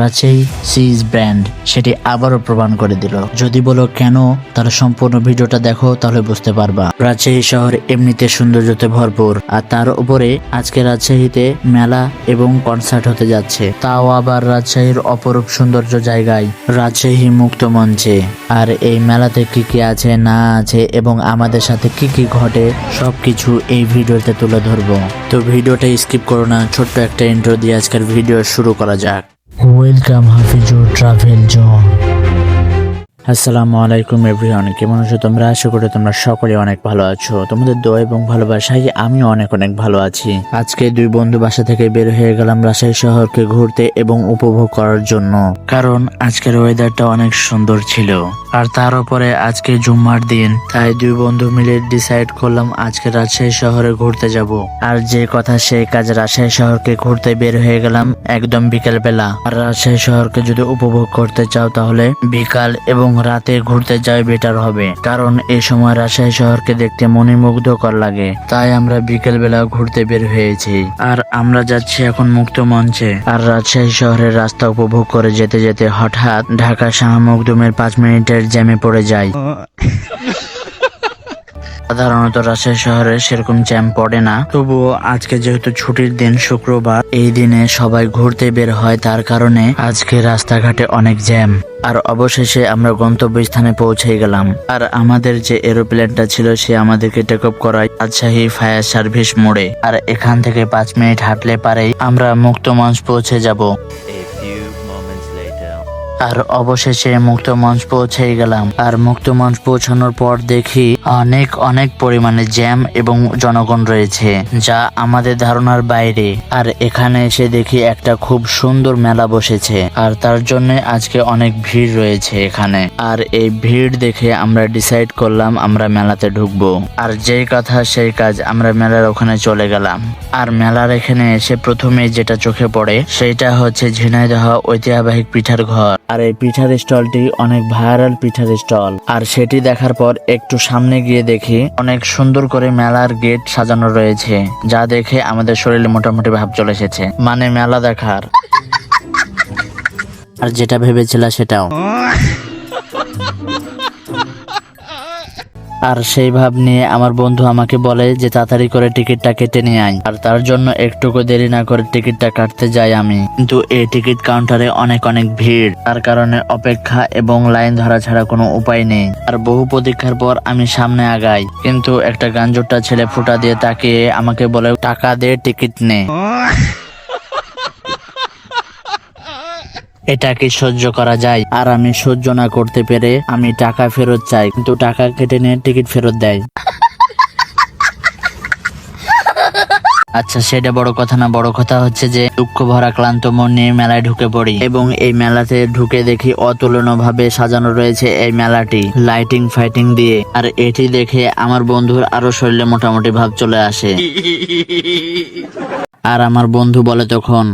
রাজশাহী সিজ brand সেটি আবারও প্রমাণ করে দিল। যদি বলো কেন, তাহলে সম্পূর্ণ ভিডিওটা দেখো, তাহলে বুঝতে পারবা। রাজশাহী শহর এমনিতে সৌন্দর্যতে ভরপুর, আর তার উপরে আজকে রাজশাহীতে মেলা এবং কনসার্ট হতে যাচ্ছে, তাও আবার রাজশাহীর অপরূপ সৌন্দর্য জায়গায়, রাজশাহী মুক্ত মঞ্চে। আর এই মেলাতে কি কি আছে না আছে এবং আমাদের সাথে কি কি ঘটে সবকিছু এই ভিডিওতে তুলে ধরবো। তো ভিডিওটা স্কিপ করো না, ছোট্ট একটা ইন্ট্রো দিয়ে আজকের ভিডিও শুরু করা যাক। Welcome Hafizur travel zone. আসসালামু আলাইকুম এভরিওয়ান, কেমন আছো তোমরা? আশা করি তোমরা সকলে অনেক ভালো আছো। তোমাদের দোয়া এবং ভালোবাসায় আমি অনেক ভালো আছি। আজকে দুই বন্ধু বাসা থেকে বের হয়ে গেলাম রাজশাহী শহরকে ঘুরতে এবং উপভোগ করার জন্য, কারণ আজকের ওয়েদারটা অনেক সুন্দর ছিল। আর তার উপরে আজকে জুম্মার দিন, তাই দুই বন্ধু মিলে ডিসাইড করলাম আজকে রাজশাহী শহরে ঘুরতে যাব। আর যে কথা সেই কাজ, রাজশাহী শহরকে ঘুরতে বের হয়ে গেলাম একদম বিকেল বেলা। আর রাজশাহী শহরকে যদি উপভোগ করতে চাও তাহলে বিকাল এবং রাতে ঘুরতে যাই বেটার হবে, কারণ এই সময় রাজশাহী শহরকে দেখতে মনোমুগ্ধকর লাগে। তাই আমরা বিকেল বেলা ঘুরতে বের হয়েছি। আর আমরা যাচ্ছি এখন মুক্ত মঞ্চে। আর রাজশাহী শহরের রাস্তা উপভোগ করে যেতে যেতে হঠাৎ ঢাকা শাহ মখদুমের 5 মিনিটের জ্যামে পড়ে যায়। সাধারণত রাজশাহী শহরে সেরকম জ্যাম পড়ে না, তবুও আজকে যেহেতু ছুটির দিন শুক্রবার, এই দিনে সবাই ঘুরতে বের হয়, তার কারণে আজকে রাস্তাঘাটে অনেক জ্যাম। আর অবশেষে আমরা গন্তব্যস্থানে পৌঁছে গেলাম। আর আমাদের যে এরোপ্লেনটা ছিল সে আমাদেরকে টেক অফ করায় রাজশাহী ফায়ার সার্ভিস মোড়ে। আর এখান থেকে 5 মিনিট হাঁটলে পারেই আমরা মুক্ত মঞ্চ পৌঁছে যাব। আর অবশেষে মুক্ত মঞ্চ পৌঁছে গেলাম। আর মুক্ত মঞ্চ পৌঁছানোর পর দেখি অনেক পরিমাণে জ্যাম এবং জনগণ রয়েছে, যা আমাদের ধারণার বাইরে। আর এখানে এসে দেখি একটা খুব সুন্দর মেলা বসেছে, আর তার জন্য আজকে অনেক ভিড় রয়েছে এখানে। আর এই ভিড় দেখে আমরা ডিসাইড করলাম আমরা মেলাতে ঢুকবো। আর যেই কথা সেই কাজ, আমরা মেলার ওখানে চলে গেলাম। আর মেলার এখানে এসে প্রথমে যেটা চোখে পড়ে সেটা হচ্ছে ঝিনাইদহ ঐতিহ্যবাহী পিঠার ঘর। আর এই পিঠার স্টলটি অনেক ভাইরাল পিঠার স্টল। আর সেটি দেখার পর একটু সামনে গিয়ে দেখি অনেক সুন্দর করে মেলার গেট সাজানো রয়েছে, যা দেখে আমাদের শরীরে মোটামুটি ভাব চলে এসেছে, মানে মেলা দেখার। আর যেটা ভেবেছিলাম সেটাও। আর সেই ভাব নিয়ে আমার বন্ধু আমাকে বলে যে তাড়াতাড়ি করে টিকিটটা কেটে নিয়ে আয়। আর তার জন্য একটুকু দেরি না করে টিকিটটা কাটতে যাই আমি, কিন্তু এই টিকিট কাউন্টারে অনেক ভিড়, তার কারণে অপেক্ষা এবং লাইন ধরা ছাড়া কোনো উপায় নেই। আর বহু প্রতীক্ষার পর আমি সামনে আগাই, কিন্তু একটা গাঞ্জুটা ছেলে ফুটা দিয়ে তাকিয়ে আমাকে বলে টাকা দে, টিকিট নে। এটা কি সহ্য করা যায়? আর আমি সহ্য না করতে পেরে আমি টাকা ফেরত চাই, কিন্তু টাকা কেটে নিয়ে টিকিট ফেরত দেয়। আচ্ছা, সেটা বড় কথা না, বড় কথা হচ্ছে যে দুঃখ ভরা ক্লান্ত মন নিয়ে মেলায় ঢুকে পড়ি, এবং এই মেলাতে ঢুকে দেখি অতুলনীয় ভাবে সাজানো রয়েছে এই মেলাটি লাইটিং ফাইটিং দিয়ে। আর এটি দেখে আমার বন্ধুর আরো শরীরে মোটামুটি ভাব চলে আসে। আর আমার বন্ধু বলে তখন,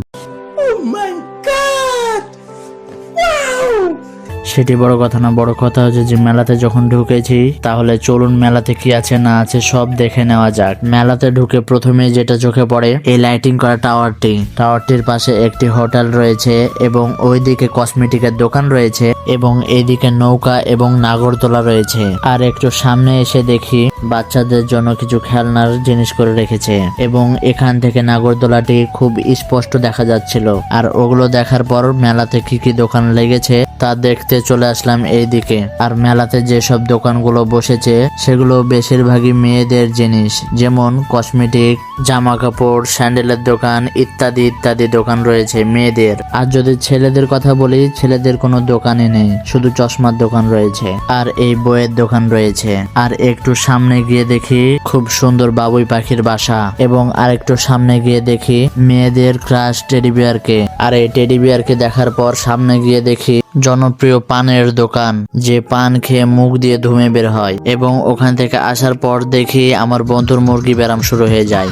সেটি বড় কথা না, বড় কথা হচ্ছে যে মেলাতে যখন ঢুকেছি তাহলে চলুন মেলাতে কি আছে না আছে সব দেখে নেওয়া যাক। মেলাতে ঢুকে প্রথমে যেটা চোখে পড়ে এই লাইটিং করা টাওয়ারটির পাশে একটি হোটেল রয়েছে, এবং ওইদিকে কসমেটিকের দোকান রয়েছে, এবং এইদিকে নৌকা এবং নাগরদোলা রয়েছে। আর একটু সামনে এসে দেখি বাচ্চাদের জন্য কিছু খেলনার জিনিস করে রেখেছে, এবং এখান থেকে নাগরদোলাটি খুব স্পষ্ট দেখা যাচ্ছিল। আর ওগুলো দেখার পর মেলাতে কি কি দোকান লেগেছে তা দেখতে চলে আসলাম এইদিকে। আর মেলাতে যেসব দোকানগুলো বসেছে সেগুলো বেশিরভাগই মেয়েদের জিনিস, যেমন কসমেটিক, জামা কাপড়, স্যান্ডেলের দোকান ইত্যাদি দোকান রয়েছে মেয়েদের। আর যদি ছেলেদের কথা বলি, ছেলেদের কোনো দোকানই নেই, শুধু চশমার দোকান রয়েছে আর এই বইয়ের দোকান রয়েছে। আর একটু সামনে গিয়ে দেখি খুব সুন্দর বাবুই পাখির বাসা, এবং আরেকটু সামনে গিয়ে দেখি মেয়েদের ক্রাশ টেডি বিয়ারকে। আর এই টেডি বিয়ারকে দেখার পর সামনে গিয়ে দেখি জনপ্রিয় পানের দোকান, যে পান খেয়ে মুখ দিয়ে ধুমে বের হয়। এবং ওখান থেকে আসার পর দেখি আমার বন্ধুর মুরগি ব্যারাম শুরু হয়ে যায়।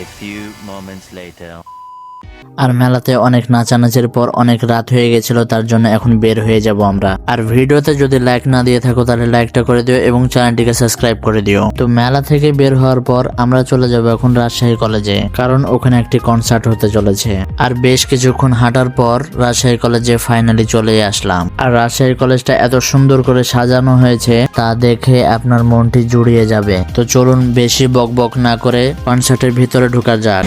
A few moments later. আর মেলাতে অনেক নাচানাচির পর অনেক রাত হয়ে গেছিল, তার জন্য এখন বের হয়ে যাব আমরা। আর ভিডিওতে যদি লাইক না দিয়ে থাকো তাহলে লাইকটা করে দিও এবং চ্যানেলটিকে সাবস্ক্রাইব করে দিও। তো মেলা থেকে বের হওয়ার পর আমরা চলে যাব এখন রাজশাহী কলেজে, কারণ ওখানে একটি কনসার্ট হতে চলেছে। আর বেশ কিছুক্ষণ হাঁটার পর রাজশাহী কলেজে ফাইনালি চলে আসলাম। আর রাজশাহী কলেজটা এত সুন্দর করে সাজানো হয়েছে তা দেখে আপনার মনটি জুড়িয়ে যাবে। তো চলুন বেশি বকবক না করে কনসার্টের ভিতরে ঢোকা যাক।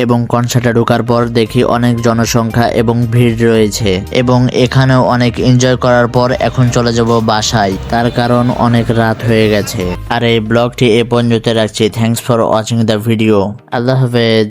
এবং কনসার্টে ঢোকার পর দেখি অনেক জনসংখ্যা এবং ভিড় রয়েছে, এবং এখানেও অনেক এনজয় করার পর এখন চলে যাব বাসায়, তার কারণ অনেক রাত হয়ে গেছে। আর এই ব্লগটি এ পর্যন্ত রাখছি। Thanks for watching the video. আল্লাহ হাফেজ।